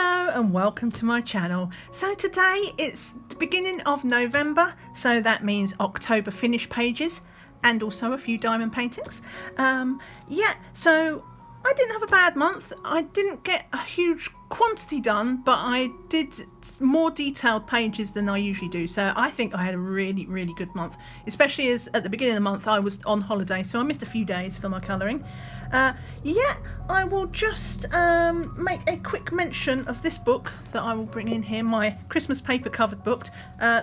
Hello and welcome to my channel. So today it's the beginning of November, so that means October finish pages and also a few diamond paintings. So I didn't have a bad month. I didn't get a huge quantity done, but I did more detailed pages than I usually do, so I think I had a really good month, especially as at the beginning of the month I was on holiday, so I missed a few days for my colouring. I will just make a quick mention of this book that I will bring in here, my Christmas paper covered book.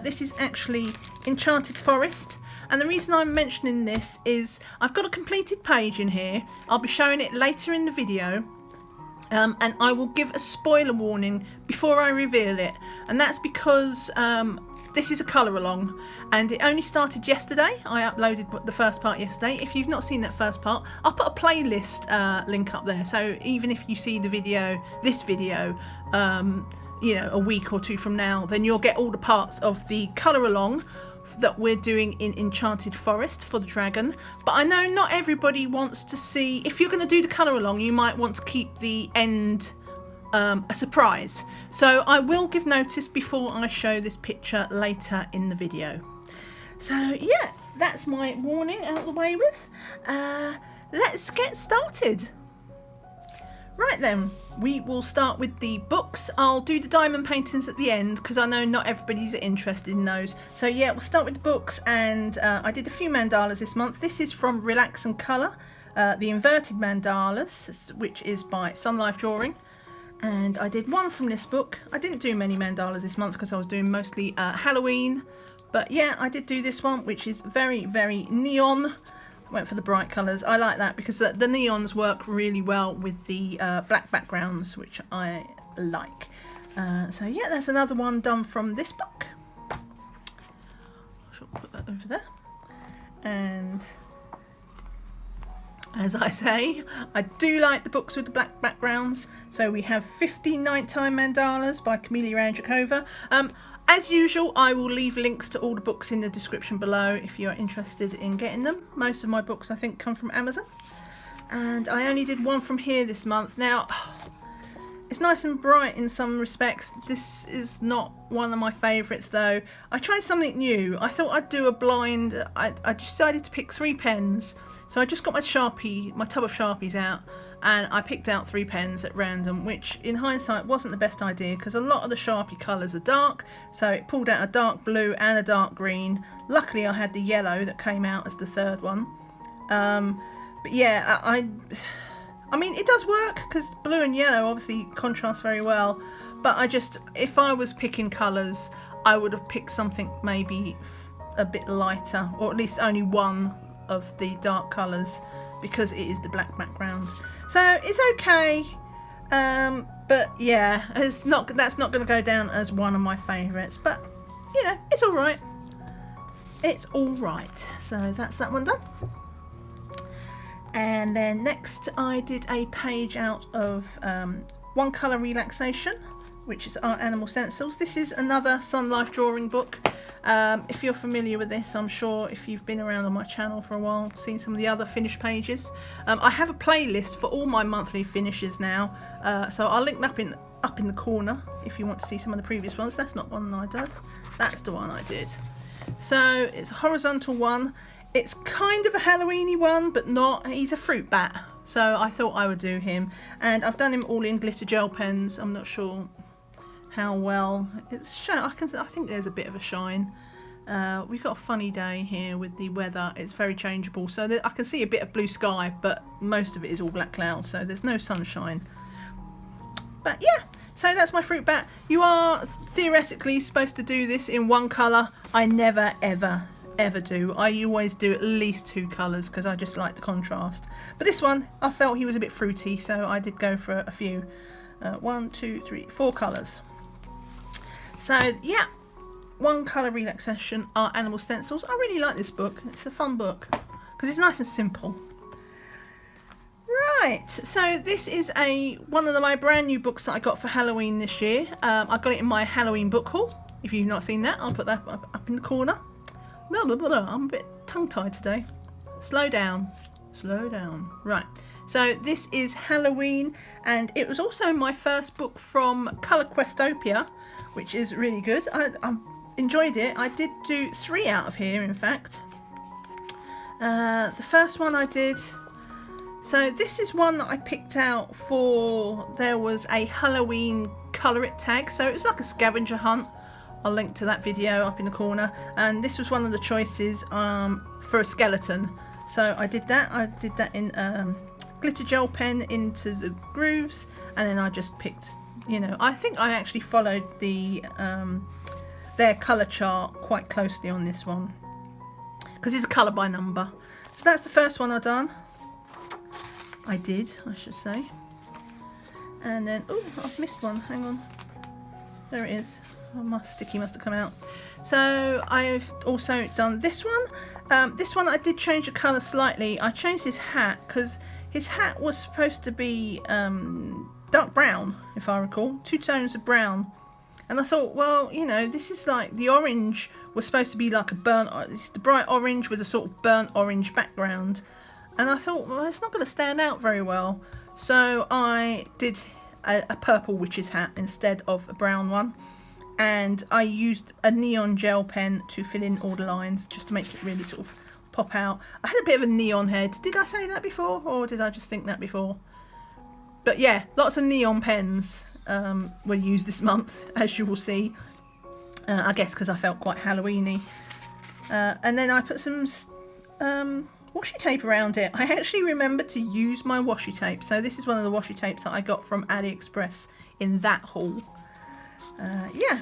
This is actually Enchanted Forest, and the reason I'm mentioning this is I've got a completed page in here. I'll be showing it later in the video. And I will give a spoiler warning before I reveal it, and that's because this is a colour along and it only started yesterday. I uploaded the first part yesterday. If you've not seen that first part, I'll put a playlist link up there, so even if you see this video a week or two from now, then you'll get all the parts of the colour along that we're doing in Enchanted Forest for the dragon. But I know not everybody wants to see, if you're going to do the colour along, you might want to keep the end a surprise, so I will give notice before I show this picture later in the video. So yeah, that's my warning out of the way with. Let's get started. Right then, we will start with the books. I'll do the diamond paintings at the end because I know not everybody's interested in those. So yeah, we'll start with the books, and I did a few mandalas this month. This is from Relax and Colour, the inverted mandalas, which is by Sunlife Drawing. And I did one from this book. I didn't do many mandalas this month because I was doing mostly Halloween. But yeah, I did do this one, which is very neon. Went for the bright colours. I like that because the neons work really well with the black backgrounds, which I like. So yeah, that's another one done from this book. I shall put that over there. And as I say, I do like the books with the black backgrounds. So we have 50 Nighttime Mandalas by Kamilya and Angelkova. As usual, I will leave links to all the books in the description below if you're interested in getting them. Most of my books, I think, come from Amazon. And I only did one from here this month. Now, it's nice and bright in some respects. This is not one of my favourites, though. I tried something new. I thought I'd do a blind. I decided to pick 3 pens. So I just got my tub of Sharpies out, and I picked out 3 pens at random, which in hindsight wasn't the best idea because a lot of the Sharpie colours are dark, so it pulled out a dark blue and a dark green. Luckily I had the yellow that came out as the third one. But yeah, I mean it does work because blue and yellow obviously contrast very well, but if I was picking colours, I would have picked something maybe a bit lighter, or at least only one of the dark colours, because it is the black background. So it's okay, but yeah, that's not going to go down as one of my favourites, but you know, it's alright. It's alright. So that's that one done. And then next I did a page out of One Colour Relaxation, which is Art Animal Stencils. This is another Sunlife Drawing book. If you're familiar with this, I'm sure if you've been around on my channel for a while, seen some of the other finished pages. I have a playlist for all my monthly finishes now, so I'll link up in the corner if you want to see some of the previous ones. That's not one I did. That's the one I did. So it's a horizontal one. It's kind of a Halloweeny one, but not. He's a fruit bat, so I thought I would do him. And I've done him all in glitter gel pens. I'm not sure how well it's shown. I think there's a bit of a shine. We've got a funny day here with the weather. It's very changeable, so I can see a bit of blue sky, but most of it is all black clouds, so there's no sunshine. But yeah, so that's my fruit bat. You are theoretically supposed to do this in one colour. I never ever do. I always do at least 2 colours because I just like the contrast. But this one, I felt he was a bit fruity, so I did go for a few. 1, 2, 3, 4 colours. So yeah, One Colour Relaxation Art Animal Stencils. I really like this book. It's a fun book because it's nice and simple. Right, so this is one of my brand new books that I got for Halloween this year. I got it in my Halloween book haul. If you've not seen that, I'll put that up in the corner. I'm a bit tongue-tied today. Slow down. Right. So this is Halloween, and it was also my first book from Colour Questopia, which is really good. I enjoyed it. I did do 3 out of here, in fact. The first one I did, so this is one that I picked out for, there was a Halloween colour it tag, so it was like a scavenger hunt. I'll link to that video up in the corner, and this was one of the choices for a skeleton. So I did that in glitter gel pen into the grooves, and then I just picked, you know, I think I actually followed their colour chart quite closely on this one, because it's a colour by number. So that's the first one I should say. And then, oh, I've missed one, hang on. There it is. Oh, my sticky must have come out. So I've also done this one. This one I did change the colour slightly. I changed his hat, because his hat was supposed to be dark brown, if I recall. 2 tones of brown. And I thought, well, you know, this is like, the orange was supposed to be like a burnt, it's the bright orange with a sort of burnt orange background. And I thought, well, it's not going to stand out very well. So I did a purple witch's hat instead of a brown one. And I used a neon gel pen to fill in all the lines, just to make it really sort of pop out. I had a bit of a neon head. Did I say that before, or did I just think that before? But yeah, lots of neon pens were used this month, as you will see. I guess because I felt quite Halloweeny. And then I put some washi tape around it. I actually remembered to use my washi tape. So this is one of the washi tapes that I got from AliExpress in that haul. Yeah,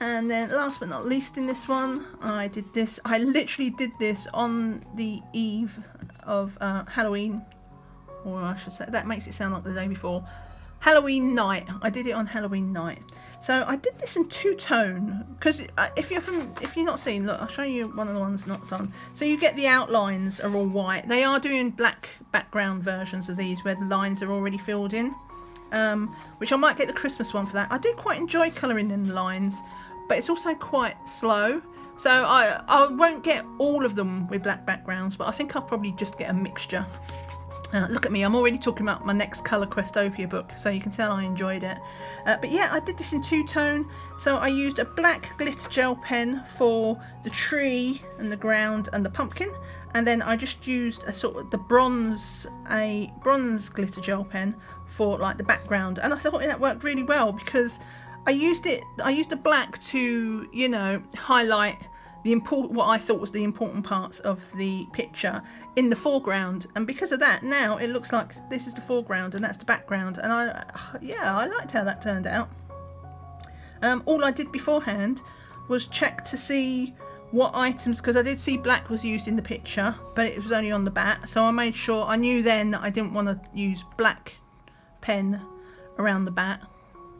and then last but not least in this one, I did this. I literally did this on the eve of Halloween, or I should say, that makes it sound like the day before. Halloween night. I did it on Halloween night. So I did this in 2-tone, because if you're not seeing, look, I'll show you one of the ones not done. So you get the outlines are all white. They are doing black background versions of these where the lines are already filled in. Which I might get the Christmas one for that. I do quite enjoy colouring in the lines, but it's also quite slow. So I won't get all of them with black backgrounds, but I think I'll probably just get a mixture. Look at me, I'm already talking about my next Colour Questopia book, so you can tell I enjoyed it. But yeah, I did this in 2-tone. So I used a black glitter gel pen for the tree and the ground and the pumpkin. And then I just used a sort of a bronze glitter gel pen for like the background, and I thought that worked really well, because I used the black to, you know, highlight what I thought was the important parts of the picture in the foreground, and because of that now it looks like this is the foreground and that's the background, and I liked how that turned out. All I did beforehand was check to see what items, because I did see black was used in the picture, but it was only on the back, so I made sure, I knew then that I didn't want to use black pen around the back,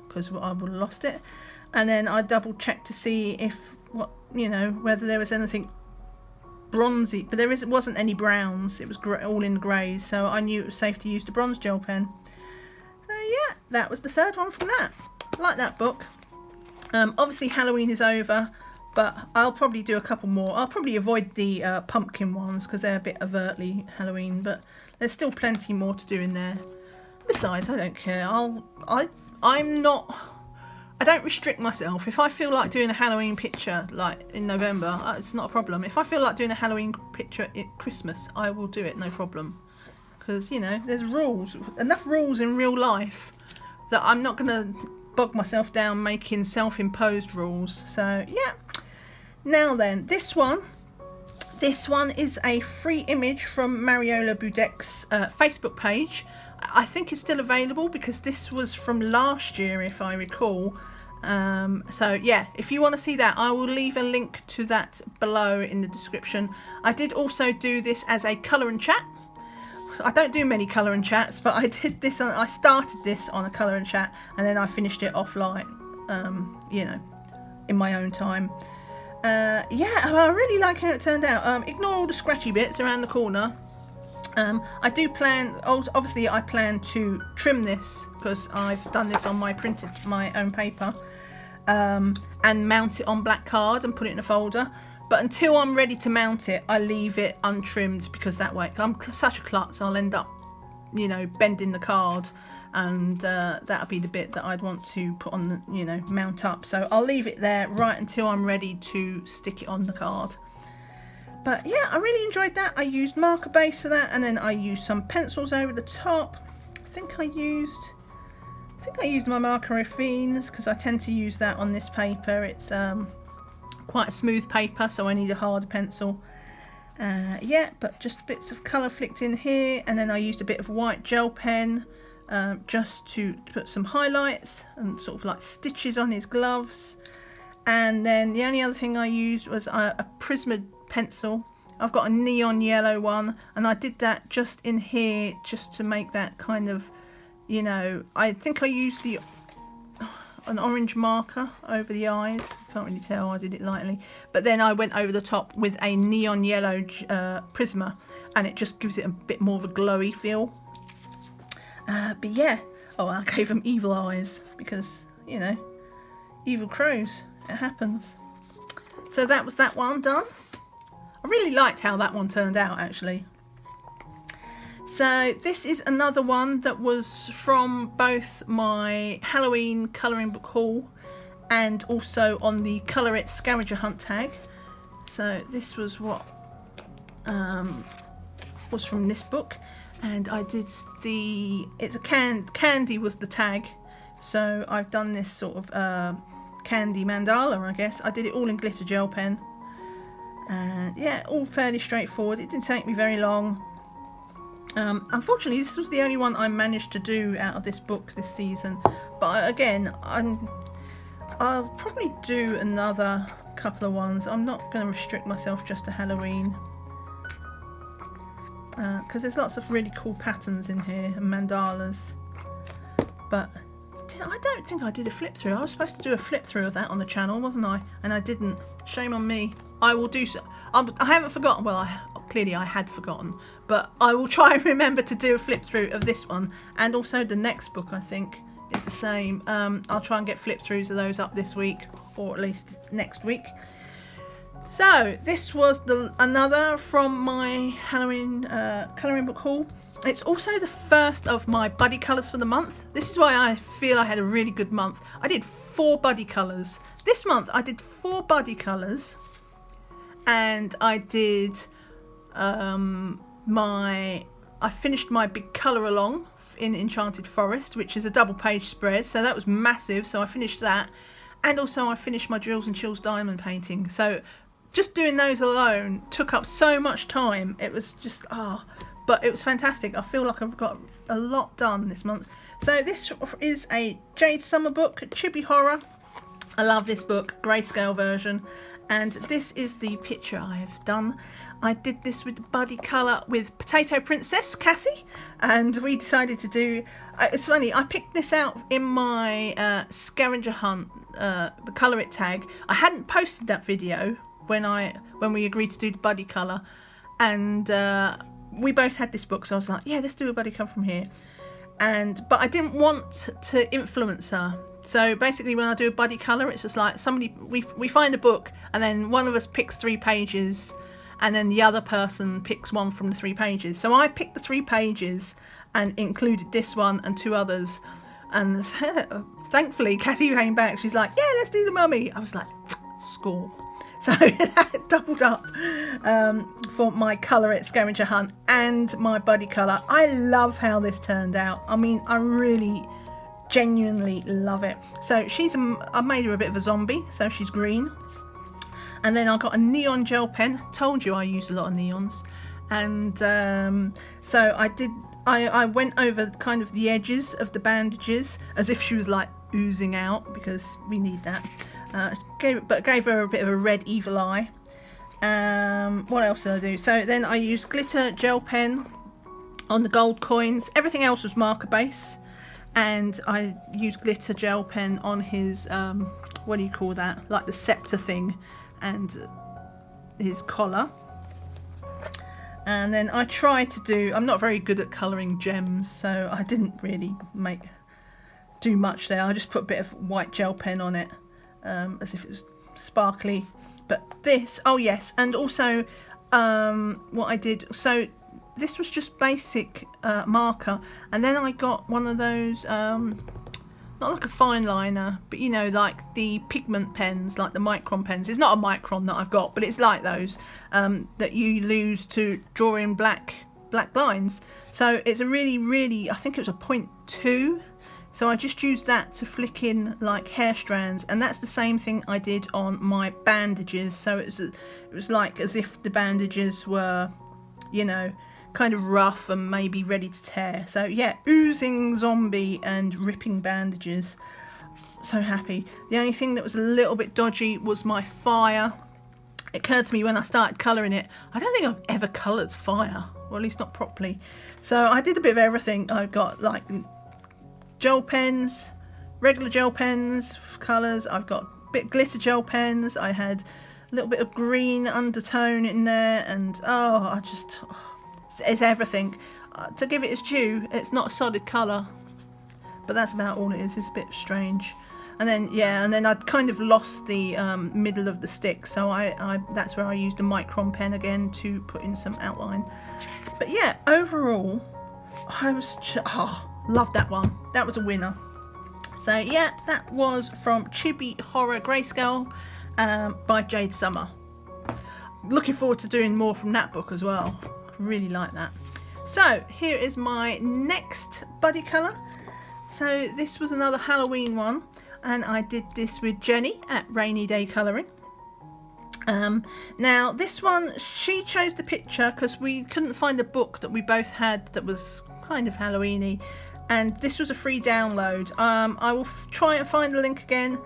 because I would have lost it. And then I double checked to see if, whether there was anything bronzy, but wasn't any browns, it was all in greys, so I knew it was safe to use the bronze gel pen. So yeah, that was the third one from that. I like that book. Obviously Halloween is over, but I'll probably do a couple more. I'll probably avoid the pumpkin ones because they're a bit overtly Halloween, but there's still plenty more to do in there. Besides, I don't care. I don't restrict myself. If I feel like doing a Halloween picture like in November, it's not a problem. If I feel like doing a Halloween picture at Christmas, I will do it, no problem. Because, you know, there's enough rules in real life that I'm not going to bog myself down making self-imposed rules. So yeah. Now then, this one is a free image from Mariola Budek's Facebook page. I think it's still available because this was from last year, if I recall. So yeah, if you want to see that, I will leave a link to that below in the description. I did also do this as a colour and chat. I don't do many colour and chats, but I did this. I started this on a colour and chat, and then I finished it offline, in my own time. Yeah, I really like how it turned out. Ignore all the scratchy bits around the corner. I do plan, obviously I plan to trim this because I've done this on my own paper, and mount it on black card and put it in a folder. But until I'm ready to mount it, I leave it untrimmed because that way I'm such a klutz, I'll end up you know, bending the card, and that'll be the bit that I'd want to put on, you know, mount up. So I'll leave it there right until I'm ready to stick it on the card. But yeah, I really enjoyed that. I used marker base for that, and then I used some pencils over the top. I think I used my marker affines, because I tend to use that on this paper. It's quite a smooth paper, so I need a harder pencil. Yeah, but just bits of colour flicked in here, and then I used a bit of white gel pen just to put some highlights and sort of like stitches on his gloves. And then the only other thing I used was a Prisma pencil. I've got a neon yellow one, and I did that just in here just to make that kind of, you know, I think I used an orange marker over the eyes. Can't really tell, I did it lightly, but then I went over the top with a neon yellow Prisma, and it just gives it a bit more of a glowy feel. But yeah, oh, I gave them evil eyes because, you know, evil crows, it happens. So that was that one done. I really liked how that one turned out, actually. So this is another one that was from both my Halloween colouring book haul and also on the Colour It Scavenger Hunt tag. So this was what was from this book, and I did it's a candy was the tag, so I've done this sort of candy mandala, I guess. I did it all in glitter gel pen, and yeah, all fairly straightforward. It didn't take me very long. Unfortunately, this was the only one I managed to do out of this book this season, but again, I'll probably do another couple of ones. I'm not going to restrict myself just to Halloween, because there's lots of really cool patterns in here and mandalas. But I don't think I did a flip through. I was supposed to do a flip through of that on the channel, wasn't I? And I didn't. Shame on me. I will do so. I haven't forgotten. Well, clearly I had forgotten, but I will try and remember to do a flip through of this one, and also the next book I think is the same. I'll try and get flip throughs of those up this week, or at least next week. So this was another from my Halloween colouring book haul. It's also the first of my buddy colours for the month. This is why I feel I had a really good month. I did 4 buddy colours. This month I did 4 buddy colours, and I did I finished my big colour along in Enchanted Forest, which is a double page spread, so that was massive, so I finished that. And also I finished my Drills and Chills diamond painting. So just doing those alone took up so much time. It was just but it was fantastic. I feel like I've got a lot done this month. So this is a Jade summer book, Chibi horror. I love this book, grayscale version, and this is the picture I have done. I did this with buddy colour with Potato Princess Cassie, and we decided to do, it's funny, I picked this out in my scavenger hunt, the Colour It tag. I hadn't posted that video when we agreed to do the buddy colour, and we both had this book, so I was like, yeah, let's do a buddy colour from here. But I didn't want to influence her. So basically when I do a buddy colour, it's just like we find a book, and then one of us picks 3 pages, and then the other person picks one from the 3 pages. So I picked the 3 pages and included this one and 2 others. And thankfully, Cassie came back. She's like, yeah, let's do the mummy. I was like, score. So that doubled up for my Colour It Scavenger Hunt and my buddy colour. I love how this turned out. I mean, I really genuinely love it. So I made her a bit of a zombie, so she's green. And then I got a neon gel pen. Told you I used a lot of neons. And so I went over kind of the edges of the bandages as if she was like oozing out, because we need that. Gave her a bit of a red evil eye. What else did I do? So then I used glitter gel pen on the gold coins. Everything else was marker base. And I used glitter gel pen on his, what do you call that? Like the scepter thing. And his collar. And then I tried to do, I'm not very good at colouring gems, so I didn't really do much there. I just put a bit of white gel pen on it, as if it was sparkly. But this, oh yes, and also what I did, so this was just basic marker, and then I got one of those not like a fine liner, but you know, like the pigment pens, like the micron pens. It's not a micron that I've got, but it's like those that you use to draw in black lines. So it's a really, I think it was a 0.2. So I just used that to flick in like hair strands, and that's the same thing I did on my bandages. So it was like as if the bandages were, you know, kind of rough and maybe ready to tear. So yeah, oozing zombie and ripping bandages. So happy. The only thing that was a little bit dodgy was my fire. It occurred to me when I started colouring it, I don't think I've ever coloured fire, or at least not properly. So I did a bit of everything. I got like gel pens, regular gel pens, colours. I've got a bit of glitter gel pens. I had a little bit of green undertone in there, and it's everything. To give it its due, it's not a solid colour, but that's about all it is. It's a bit strange. And then I'd kind of lost the middle of the stick, so I that's where I used a micron pen again to put in some outline. But yeah, overall, I was loved that one. That was a winner. So yeah, that was from Chibi Horror Grayscale by Jade Summer. Looking forward to doing more from that book as well. Really like that. So here is my next buddy colour. So this was another Halloween one, and I did this with Jenny at Rainy Day Colouring. Now this one, she chose the picture because we couldn't find a book that we both had that was kind of Halloweeny, and this was a free download. I will try and find the link again.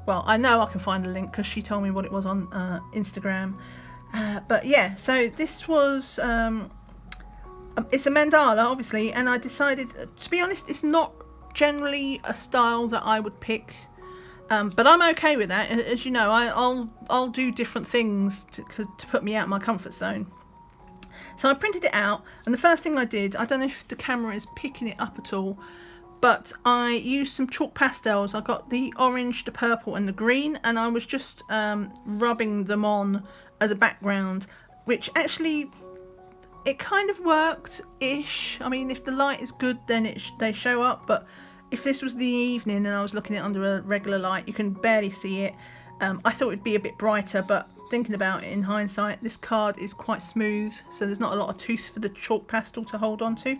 Well, I know I can find the link because she told me what it was on Instagram. But yeah, so this was it's a mandala, obviously, and I decided, to be honest, it's not generally a style that I would pick, but I'm okay with that. As you know, I'll do different things to put me out of my comfort zone. So I printed it out, and the first thing I did, I don't know if the camera is picking it up at all, but I used some chalk pastels. I got the orange, the purple and the green, and I was just rubbing them on as a background, which actually, it kind of worked-ish. I mean, if the light is good, then they show up, but if this was the evening and I was looking at it under a regular light, you can barely see it. I thought it'd be a bit brighter, but thinking about it in hindsight, this card is quite smooth, so there's not a lot of tooth for the chalk pastel to hold on to.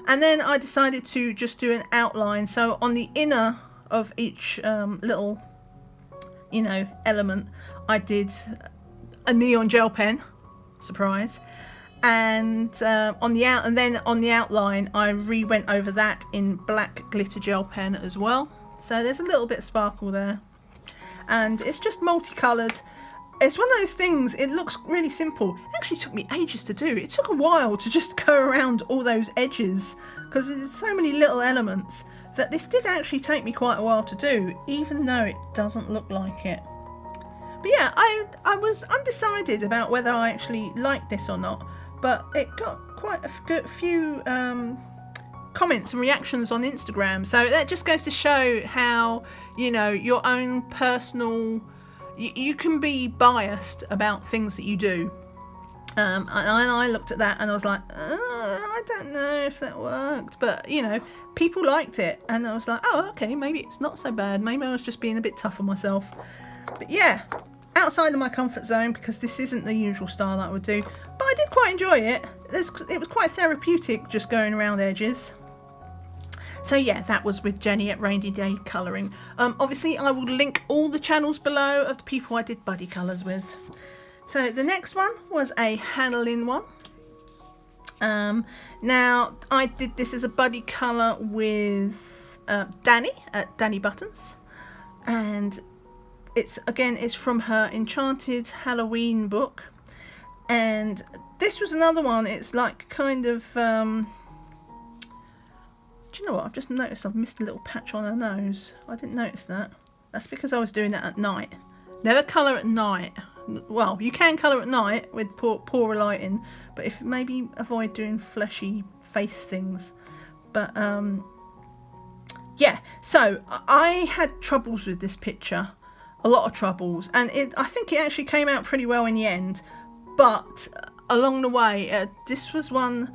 And then I decided to just do an outline. So on the inner of each little, you know, element, I did a neon gel pen, surprise, and on the outline I went over that in black glitter gel pen as well. So there's a little bit of sparkle there, and it's just multicoloured. It's one of those things, it looks really simple. It actually took me ages to do. It took a while to just go around all those edges, because there's so many little elements that this did actually take me quite a while to do, even though it doesn't look like it. But yeah, I was undecided about whether I actually liked this or not, but it got quite a good few comments and reactions on Instagram. So that just goes to show how, you know, your own personal, you can be biased about things that you do. And I looked at that and I was like, I don't know if that worked, but you know, people liked it, and I was like, oh, okay, maybe it's not so bad. Maybe I was just being a bit tough on myself. But yeah, outside of my comfort zone, because this isn't the usual style that I would do, but I did quite enjoy it. It was quite therapeutic just going around edges. So yeah, that was with Jenny at Rainy Day Colouring. Obviously, I will link all the channels below of the people I did buddy colours with. So the next one was a Lynn one. Now, I did this as a buddy colour with Danny at Danny Buttons. And it's from her Enchanted Halloween book. And this was another one. It's like kind of... do you know what? I've just noticed I've missed a little patch on her nose. I didn't notice that. That's because I was doing that at night. Never colour at night. Well, you can colour at night with poorer lighting, but if maybe avoid doing fleshy face things. But yeah, so I had troubles with this picture, a lot of troubles, and I think it actually came out pretty well in the end. But along the way. This was one,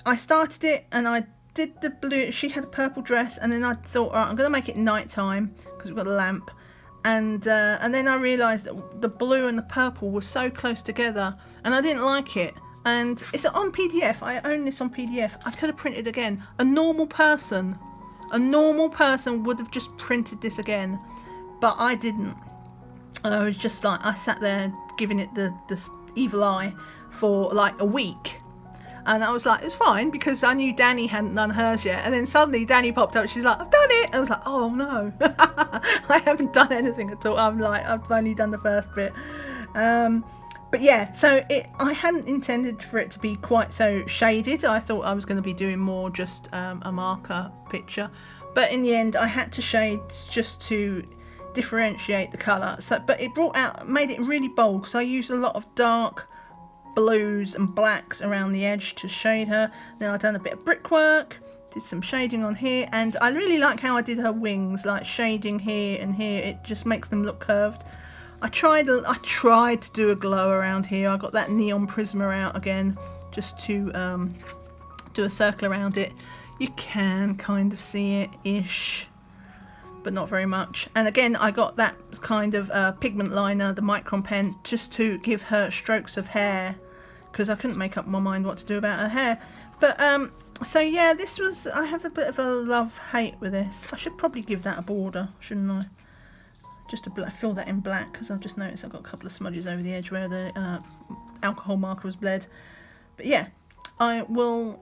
I started it and I did the blue. She had a purple dress, and then I thought, all right, I'm going to make it nighttime because we've got a lamp. And then I realised that the blue and the purple were so close together, and I didn't like it. And it's on PDF. I own this on PDF. I could have printed again. A normal person would have just printed this again, but I didn't. And I was just like, I sat there giving it the evil eye for like a week. And I was like, it's fine, because I knew Danny hadn't done hers yet. And then suddenly Danny popped up. She's like, I've done it. And I was like, oh no, I haven't done anything at all. I've only done the first bit. But yeah, so I hadn't intended for it to be quite so shaded. I thought I was going to be doing more just a marker picture. But in the end, I had to shade just to differentiate the colour. But it made it really bold, because I used a lot of dark blues and blacks around the edge to shade her. Then I've done a bit of brickwork, did some shading on here, and I really like how I did her wings, like shading here and here. It just makes them look curved. I tried to do a glow around here. I got that neon prisma out again, just to do a circle around it. You can kind of see it ish, but not very much. And again, I got that kind of pigment liner, the micron pen, just to give her strokes of hair, because I couldn't make up my mind what to do about her hair. But so yeah, this was, I have a bit of a love-hate with this. I should probably give that a border, shouldn't I? Just to fill that in black, because I've just noticed I've got a couple of smudges over the edge where the alcohol marker was bled. But yeah, I will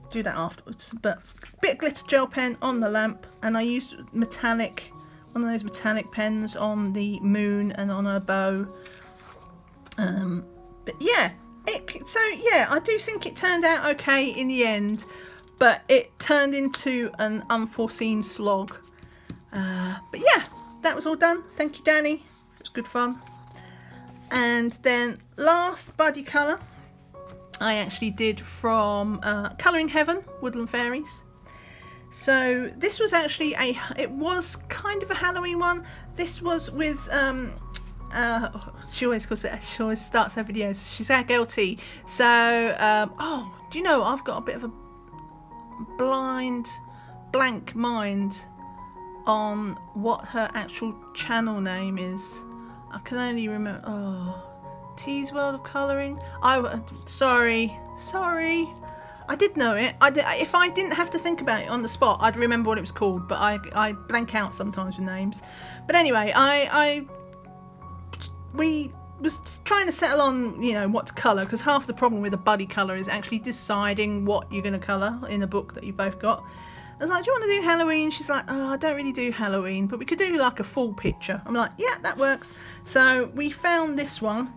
do that afterwards. But a bit of glitter gel pen on the lamp, and I used metallic, one of those metallic pens on the moon and on her bow. But yeah, so yeah, I do think it turned out okay in the end, but it turned into an unforeseen slog. But yeah, that was all done. Thank you, Danny. It was good fun. And then last buddy colour I actually did from Colouring Heaven, Woodland Fairies. So this was actually it was kind of a Halloween one. This was with she always starts her videos, she's our girl T. So oh, do you know, I've got a bit of a blank mind on what her actual channel name is. I can only remember, T's World of Colouring. Sorry. I did know it. If I didn't have to think about it on the spot, I'd remember what it was called, but I blank out sometimes with names. But anyway, we was trying to settle on, you know, what to colour, because half the problem with a buddy colour is actually deciding what you're going to colour in a book that you both got. I was like, do you want to do Halloween? She's like, oh, I don't really do Halloween, but we could do like a full picture. I'm like, yeah, that works. So we found this one.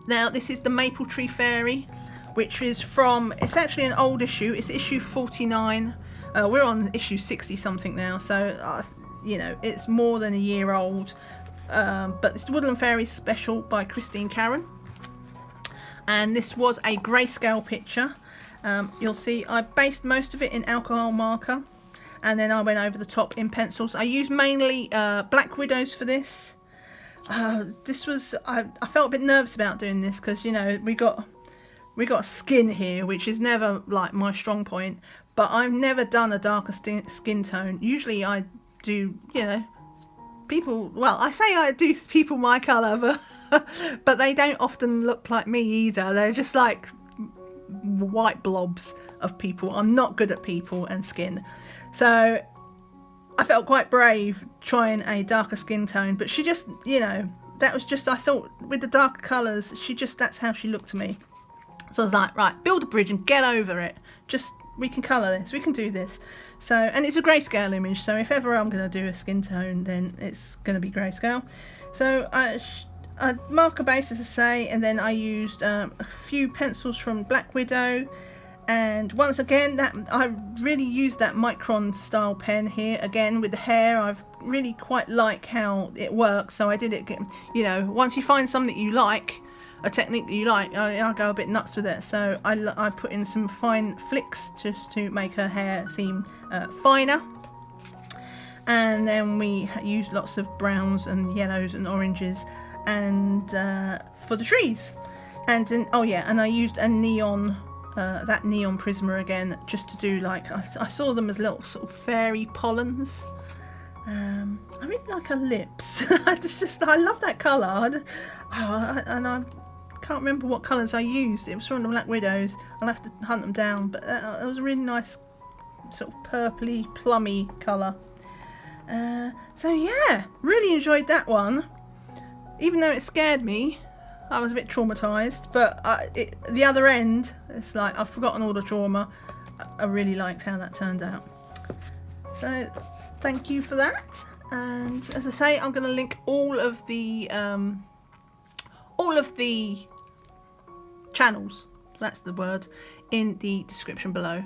Now, this is the Maple Tree Fairy, which is from, it's actually an old issue. It's issue 49. We're on issue 60 something now, so, you know, it's more than a year old. But it's the Woodland Fairies special by Christine Karron. And this was a grayscale picture. You'll see I based most of it in alcohol marker, and then I went over the top in pencils. I used mainly Black Widows for this. This was, I felt a bit nervous about doing this, because, you know, we got skin here, which is never like my strong point, but I've never done a darker skin tone. Usually I do, you know, people, well, I say I do people my colour, but they don't often look like me either. They're just like white blobs of people. I'm not good at people and skin, so I felt quite brave trying a darker skin tone. But she just, you know, that was just, I thought with the darker colours, that's how she looked to me. So I was like, right, build a bridge and get over it. Just, we can colour this, we can do this. So, and it's a grayscale image, so if ever I'm going to do a skin tone, then it's going to be grayscale. So I marker base, as I say, and then I used a few pencils from Black Widow, and once again that I really used that micron style pen here again with the hair. I've really quite like how it works, so I did it, you know, once you find something you like, a technique that you like, I go a bit nuts with it. So I put in some fine flicks just to make her hair seem finer. And then we used lots of browns and yellows and oranges and for the trees. And then, oh yeah, and I used a neon, that neon Prisma again, just to do like, I saw them as little sort of fairy pollens. I really like her lips. I love that colour. And I can't remember what colours I used. It was from the Black Widows. I'll have to hunt them down, but it was a really nice sort of purpley, plummy colour. So yeah, really enjoyed that one. Even though it scared me, I was a bit traumatised, but the other end, it's like I've forgotten all the trauma. I really liked how that turned out. So thank you for that. And as I say, I'm going to link all of the channels, that's the word, in the description below.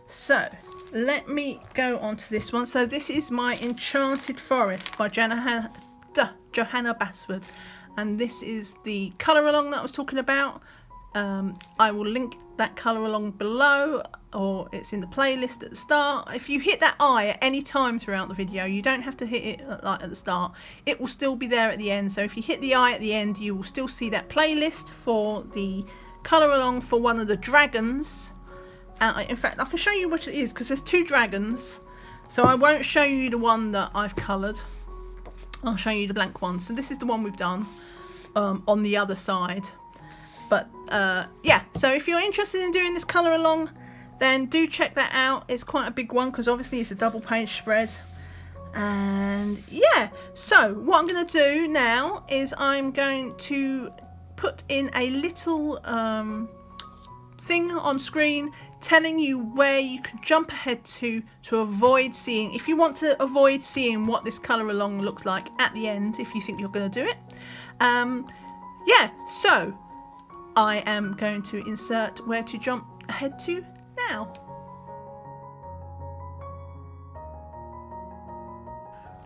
So let me go on to this one. So this is my Enchanted Forest by Johanna Basford, and this is the colour along that I was talking about. I will link that colour along below, or it's in the playlist at the start. If you hit that eye at any time throughout the video, you don't have to hit it like at the start, it will still be there at the end. So if you hit the eye at the end, you will still see that playlist for the colour along for one of the dragons. In fact, I can show you what it is, because there's 2 dragons, so I won't show you the one that I've coloured. I'll show you the blank one. So this is the one we've done on the other side. But yeah, so if you're interested in doing this colour along, then do check that out. It's quite a big one, because obviously it's a double page spread. And yeah, so what I'm going to do now is I'm going to put in a little thing on screen telling you where you can jump ahead to avoid seeing, if you want to avoid seeing what this colour along looks like at the end, if you think you're going to do it. Yeah, so I am going to insert where to jump ahead to now.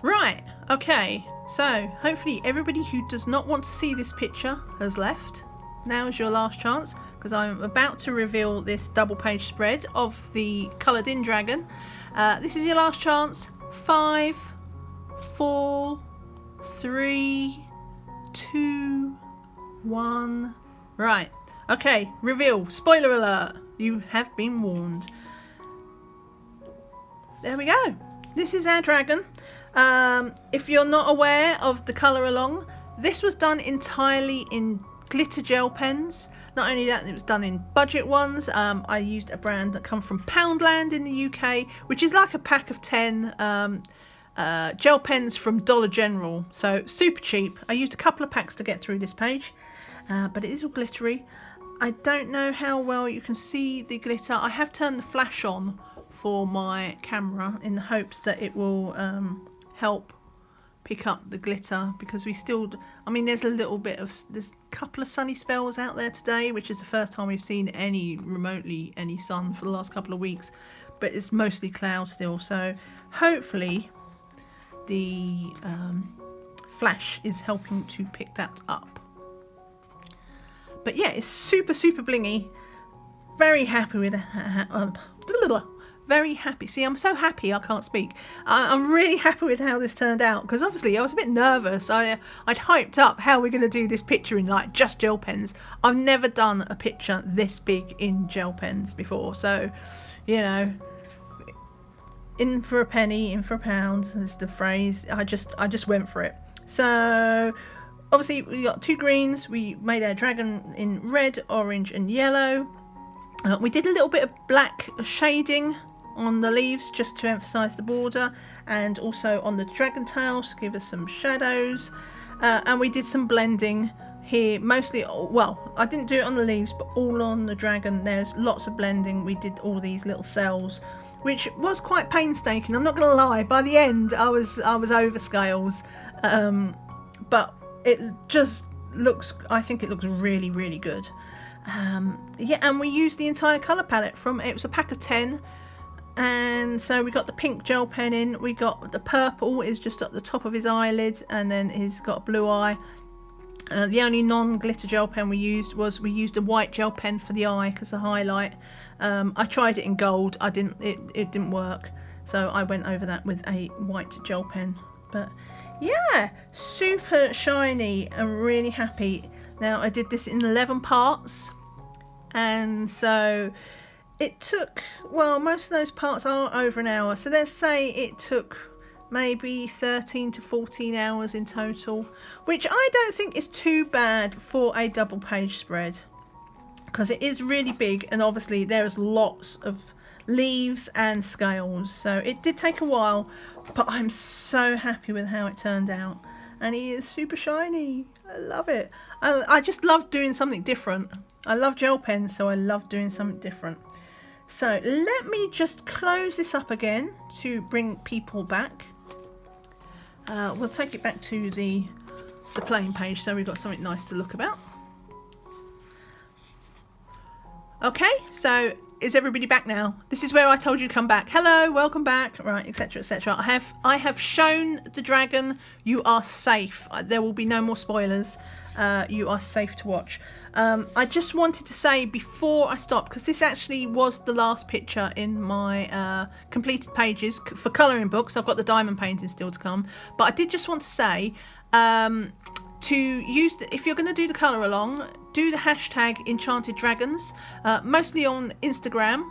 Right, okay, so hopefully everybody who does not want to see this picture has left. Now is your last chance, because I'm about to reveal this double page spread of the coloured in dragon. This is your last chance. 5, 4, 3, 2, 1. Right, okay, reveal. Spoiler alert, you have been warned. There we go. This is our dragon. If you're not aware of the colour along, this was done entirely in glitter gel pens. Not only that, it was done in budget ones. I used a brand that come from Poundland in the UK, which is like a pack of 10 gel pens from Dollar General, so super cheap. I used a couple of packs to get through this page, but it is all glittery. I don't know how well you can see the glitter. I have turned the flash on for my camera in the hopes that it will help pick up the glitter, because we still, I mean, there's a couple of sunny spells out there today, which is the first time we've seen remotely any sun for the last couple of weeks, but it's mostly cloud still, so hopefully the flash is helping to pick that up. But yeah, it's super blingy. Very happy with that. Very happy. See, I'm so happy I can't speak. I'm really happy with how this turned out, because obviously I was a bit nervous. I'd hyped up how we're going to do this picture in like just gel pens. I've never done a picture this big in gel pens before, so you know, in for a penny, in for a pound is the phrase. I just went for it. So obviously we got 2 greens. We made our dragon in red, orange and yellow. We did a little bit of black shading on the leaves just to emphasize the border, and also on the dragon tails to give us some shadows, and we did some blending here, mostly, well, I didn't do it on the leaves, but all on the dragon. There's lots of blending. We did all these little cells, which was quite painstaking, I'm not gonna lie. By the end I was over scales, but it just looks, I think it looks really good. Yeah, and we used the entire colour palette from, it was a pack of 10, and so we got the pink gel pen in, we got the purple is just at the top of his eyelid, and then he's got a blue eye. The only non-glitter gel pen we used a white gel pen for the eye, because the highlight, I tried it in gold, it didn't work, so I went over that with a white gel pen. But yeah, super shiny and really happy. Now I did this in 11 parts, and so it took, well, most of those parts are over an hour, so let's say it took maybe 13 to 14 hours in total, which I don't think is too bad for a double page spread, because it is really big, and obviously there's lots of leaves and scales, so it did take a while, but I'm so happy with how it turned out, and he is super shiny. I love it. I just love doing something different. I love gel pens, so I love doing something different. So let me just close this up again to bring people back. We'll take it back to the plain page, so we've got something nice to look about. Okay, so is everybody back now? This is where I told you to come back. Hello, welcome back. Right, etc, etc. I have shown the dragon. You are safe. There will be no more spoilers. You are safe to watch. I just wanted to say before I stop, because this actually was the last picture in my completed pages for colouring books. I've got the diamond painting still to come, but I did just want to say to use if you're going to do the colour along, do the hashtag Enchanted Dragons, mostly on Instagram,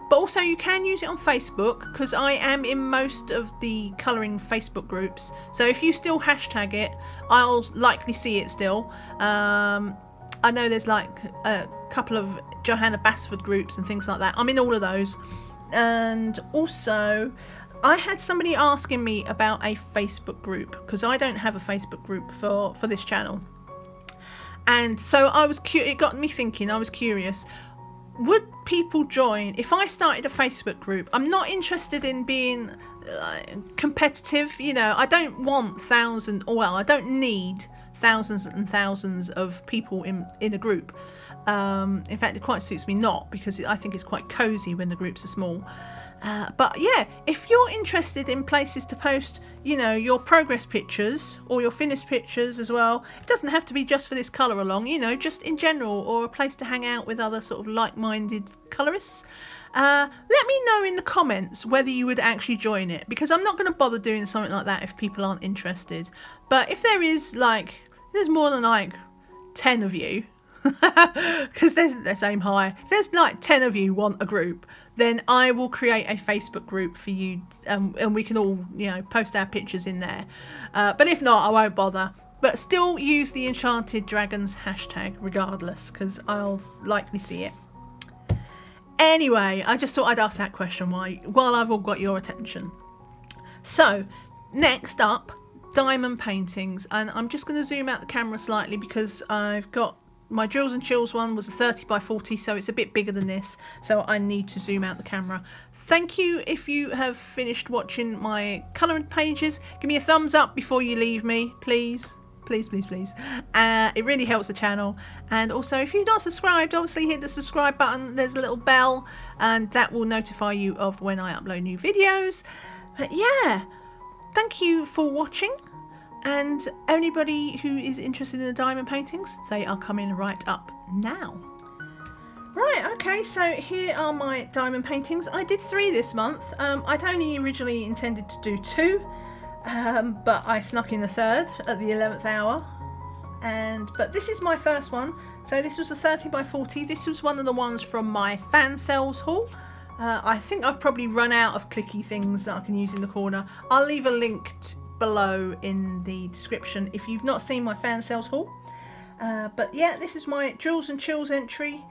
but also you can use it on Facebook, because I am in most of the colouring Facebook groups, so if you still hashtag it, I'll likely see it still. I know there's like a couple of Johanna Basford groups and things like that. I'm in all of those. And also, I had somebody asking me about a Facebook group, because I don't have a Facebook group for this channel. And so I was it got me thinking, I was curious. Would people join if I started a Facebook group? I'm not interested in being competitive, you know. I don't want I don't need thousands and thousands of people in a group. In fact, it quite suits me not, because I think it's quite cozy when the groups are small. But yeah, if you're interested in places to post, you know, your progress pictures or your finished pictures as well, it doesn't have to be just for this colour along, you know, just in general, or a place to hang out with other sort of like-minded colourists. Let me know in the comments whether you would actually join it, because I'm not going to bother doing something like that if people aren't interested. But if there is there's more than like 10 of you, because let's aim high. If there's like 10 of you want a group, then I will create a Facebook group for you, and we can all, you know, post our pictures in there. But if not, I won't bother. But still use the Enchanted Dragons hashtag regardless, because I'll likely see it. Anyway, I just thought I'd ask that question while I've all got your attention. So, next up, diamond paintings. And I'm just going to zoom out the camera slightly, because I've got my Drills and Chills one was a 30 by 40, so it's a bit bigger than this. So I need to zoom out the camera. Thank you if you have finished watching my colouring pages. Give me a thumbs up before you leave me, please. Please, please, please. It really helps the channel. And also, if you're not subscribed, obviously hit the subscribe button. There's a little bell, and that will notify you of when I upload new videos. But yeah, thank you for watching. And anybody who is interested in the diamond paintings, they are coming right up now. Right, okay, so here are my diamond paintings. I did 3 this month. I'd only originally intended to do 2. But I snuck in the 3rd at the 11th hour, but this is my first one. So this was a 30 by 40. This was one of the ones from my fan sales haul. I think I've probably run out of clicky things that I can use in the corner. I'll leave a link below in the description if you've not seen my fan sales haul. But yeah, this is my Drills and Chills entry.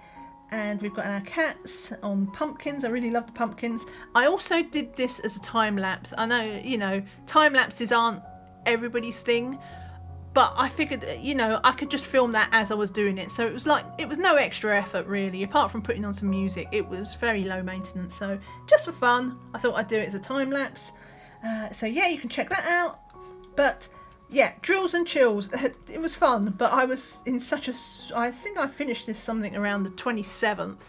And we've got our cats on pumpkins. I really love the pumpkins. I also did this as a time lapse. I know, you know, time lapses aren't everybody's thing, but I figured, you know, I could just film that as I was doing it. So it was no extra effort really, apart from putting on some music. It was very low maintenance. So just for fun, I thought I'd do it as a time lapse. So yeah, you can check that out. But yeah, Drills and Chills, it was fun, but I was in I think I finished this something around the 27th,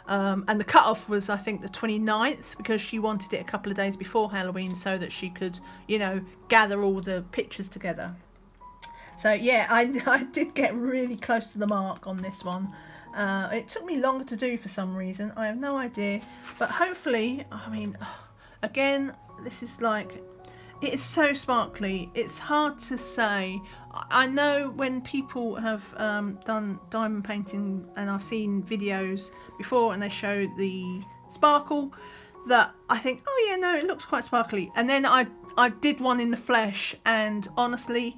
and the cut-off was, I think, the 29th, because she wanted it a couple of days before Halloween so that she could, you know, gather all the pictures together. So yeah, I did get really close to the mark on this one. It took me longer to do for some reason, I have no idea, but hopefully, I mean, again, this is like, It is so sparkly. It's hard to say. I know when people have done diamond painting, and I've seen videos before and they show the sparkle, that I think, oh yeah, no, it looks quite sparkly. And then I did one in the flesh, and honestly,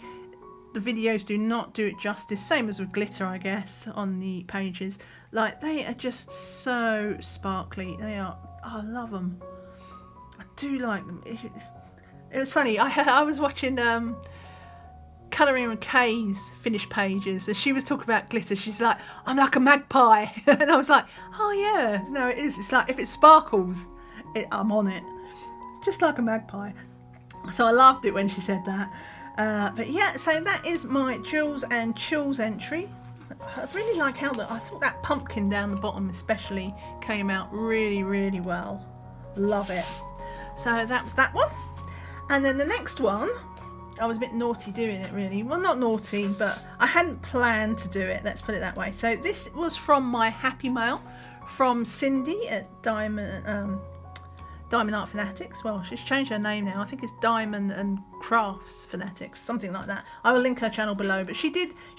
the videos do not do it justice. Same as with glitter, I guess, on the pages. Like, they are just so sparkly. They are. I love them. I do like them. It was funny. I was watching Colouring with Kay's finished pages, and she was talking about glitter. She's like, I'm like a magpie. And I was like, oh yeah, no, it is. It's like, if it sparkles, I'm on it. Just like a magpie. So I loved it when she said that. But yeah, so that is my Jewels and Chills entry. I really like how I thought that pumpkin down the bottom especially came out really, really well. Love it. So that was that one. And then the next one, I was a bit naughty doing it, really. Well, not naughty, but I hadn't planned to do it, let's put it that way. So this was from my Happy Mail from Cindy at Diamond Art Fanatics. Well, she's changed her name now. I think it's Diamond and Crafts Fanatics, something like that. I will link her channel below. But she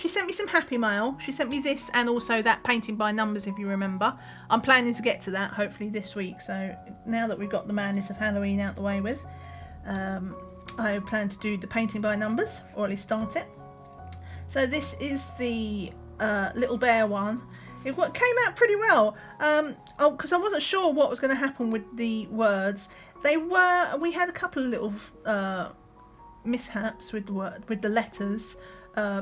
sent me some Happy Mail. She sent me this, and also that painting by numbers, if you remember. I'm planning to get to that hopefully this week. So now that we've got the madness of Halloween out the way with, I plan to do the painting by numbers, or at least start it. So this is the little bear one. It came out pretty well, because I wasn't sure what was going to happen with the words. We had a couple of little mishaps with the letters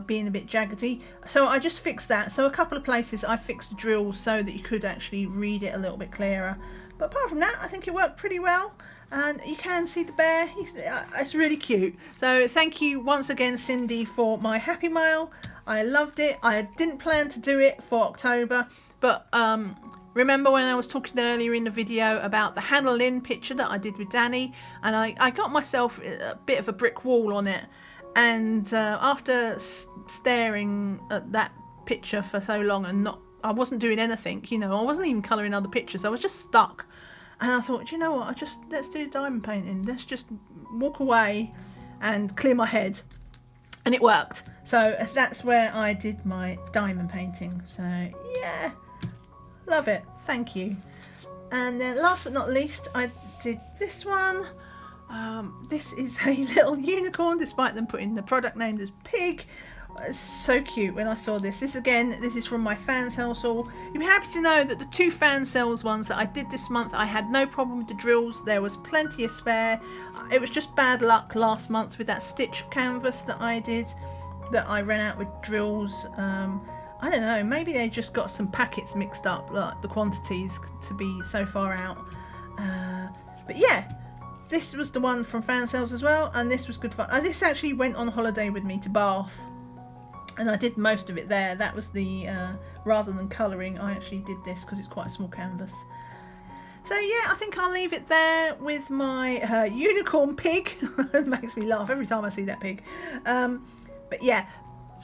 being a bit jaggedy, so I just fixed that. So a couple of places I fixed drills so that you could actually read it a little bit clearer. But apart from that, I think it worked pretty well. And you can see the bear. It's really cute. So thank you once again, Cindy, for my Happy Mail. I loved it. I didn't plan to do it for October, but remember when I was talking earlier in the video about the Hannah Lynn picture that I did with Danny, and I got myself a bit of a brick wall on it, and after staring at that picture for so long and I wasn't doing anything, I wasn't even colouring other pictures. I was just stuck. And I thought, you know what, let's do diamond painting. Let's just walk away and clear my head. And it worked. So that's where I did my diamond painting. So yeah, love it. Thank you. And then last but not least, I did this one. This is a little unicorn, despite them putting the product name as pig. It's so cute when I saw this. This is from my fan sales haul. You'll be happy to know that the 2 fan sales ones that I did this month, I had no problem with the drills. There was plenty of spare. It was just bad luck last month with that stitch canvas that I did, that I ran out with drills. I don't know, maybe they just got some packets mixed up, like the quantities to be so far out. But yeah, this was the one from fan sales as well, and this was good fun. And this actually went on holiday with me to Bath. And I did most of it there. That was the, rather than colouring, I actually did this because it's quite a small canvas. So yeah, I think I'll leave it there with my unicorn pig. It makes me laugh every time I see that pig. But yeah,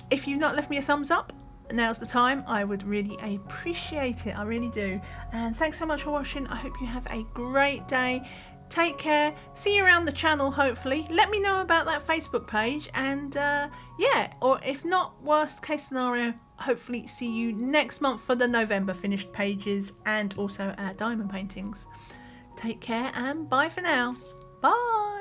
if you've not left me a thumbs up, now's the time. I would really appreciate it. I really do. And thanks so much for watching. I hope you have a great day. Take care. See you around the channel, hopefully. Let me know about that Facebook page. And yeah, or if not, worst case scenario, hopefully see you next month for the November finished pages and also our diamond paintings. Take care and bye for now. Bye.